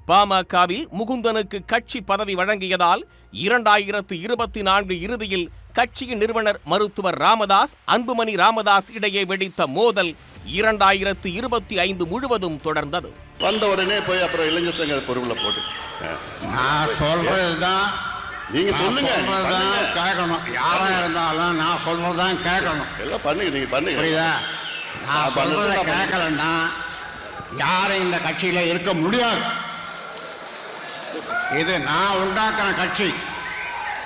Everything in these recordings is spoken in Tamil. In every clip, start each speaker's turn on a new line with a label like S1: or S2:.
S1: பாமகவில் முகுந்தனுக்கு கட்சி பதவி வழங்கியதால் 2024 இறுதியில் கட்சியின் நிறுவனர் மருத்துவர் ராமதாஸ், அன்புமணி ராமதாஸ் இடையே வெடித்த மோதல் 2025 முழுவதும் தொடர்ந்தது.
S2: வந்த உடனே போய் அப்புறம் இளைஞர் சங்க பொறுப்புல போட்டு
S3: நான் சொல்றதுதான்
S2: நீங்க சொல்லுங்க,
S3: கேட்கணும். யாரா இருந்தாலும் நான் சொல்றதுதான் கேட்கணும்.
S2: எல்லாம் பண்ணுங்க, நீங்க பண்ணுங்க.
S3: புரியுதா? நான் சொல்றத கேட்கலன்னா யாரும் இந்த கட்சியில இருக்க முடியாது. இது நான் உண்டாக்குற கட்சி.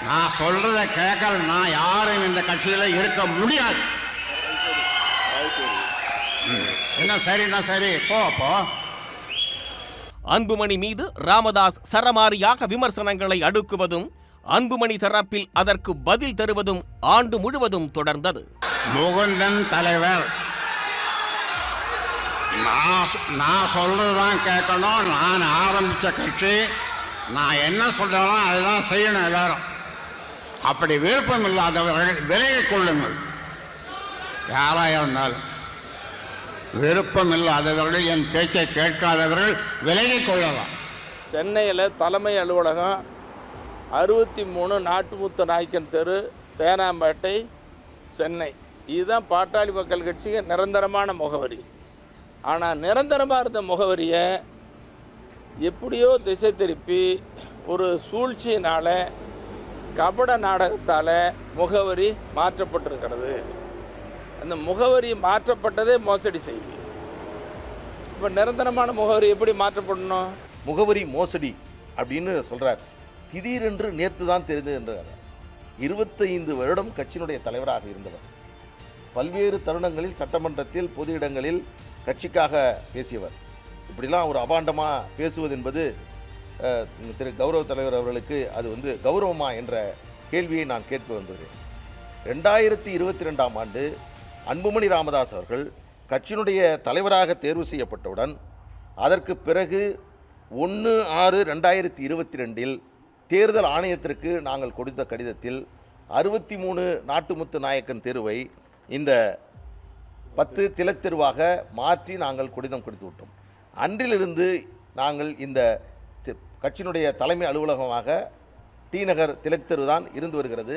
S3: நான் சொல்றத கேட்கலன்னா யாரும் இந்த கட்சியில இருக்க முடியாது. என்ன சரின்னா சரி, போ.
S1: அன்புமணி மீது ராமதாஸ் சரமாரியாக விமர்சனங்களை அடுக்குவதும், அன்புமணி தரப்பில் அதற்கு பதில் தருவதும் ஆண்டு முழுவதும் தொடர்ந்தது.
S3: முகுந்தன் தலைவர், நான் சொல்றதுதான் கேட்கணும். நான் ஆரம்பிச்ச கட்சி, நான் என்ன சொல்றேனோ அதுதான் செய்யணும் எல்லாரும். அப்படி விருப்பம் இல்லாதவர்கள் விலகிக் கொள்ளுங்கள். யாராக இருந்தாலும் விருப்பம் இல்லாதவர்கள், என் பேச்சை கேட்காதவர்கள் விலகிக் கொள்ளலாம்.
S4: சென்னையில் தலைமை அலுவலகம் 63 நாட்டுமுத்து நாயக்கன் தெரு, தேனாம்பேட்டை, சென்னை. இதுதான் பாட்டாளி மக்கள் கட்சிக்கு நிரந்தரமான முகவரி. ஆனால் நிரந்தரமாக இருந்த முகவரியை எப்படியோ திசை திருப்பி ஒரு சூழ்ச்சியினால், கபட நாடகத்தால் முகவரி மாற்றப்பட்டிருக்கிறது. அந்த முகவரி மாற்றப்பட்டதே மோசடி செய்தி. இப்போ நிரந்தரமான முகவரி எப்படி மாற்றப்படணும்?
S5: முகவரி மோசடி அப்படின்னு சொல்கிறார். திடீரென்று நேற்று தான் தெரிந்தது என்றார். 25 வருடம் கட்சியினுடைய தலைவராக இருந்தவர். பல்வேறு தருணங்களில் சட்டமன்றத்தில், பொது இடங்களில் கட்சிக்காக பேசியவர். இப்படிலாம் ஒரு அபாண்டமாக பேசுவது என்பது திரு கௌரவ தலைவர் அவர்களுக்கு அது கௌரவமா என்ற கேள்வியை நான் கேட்க வந்துள்ளேன். 2022ஆம் ஆண்டு அன்புமணி ராமதாஸ் அவர்கள் கட்சியினுடைய தலைவராக தேர்வு செய்யப்பட்டவுடன், அதற்கு பிறகு 1/6/2022 தேர்தல் ஆணையத்திற்கு நாங்கள் கொடுத்த கடிதத்தில் 63 நாட்டுமுத்து நாயக்கன் தெருவை இந்த 10 திலக் தெருவாக மாற்றி நாங்கள் கடிதம் கொடுத்து விட்டோம். அன்றிலிருந்து நாங்கள் இந்த கட்சியினுடைய தலைமை அலுவலகமாக டி நகர் திலக் தெரு தான் இருந்து வருகிறது.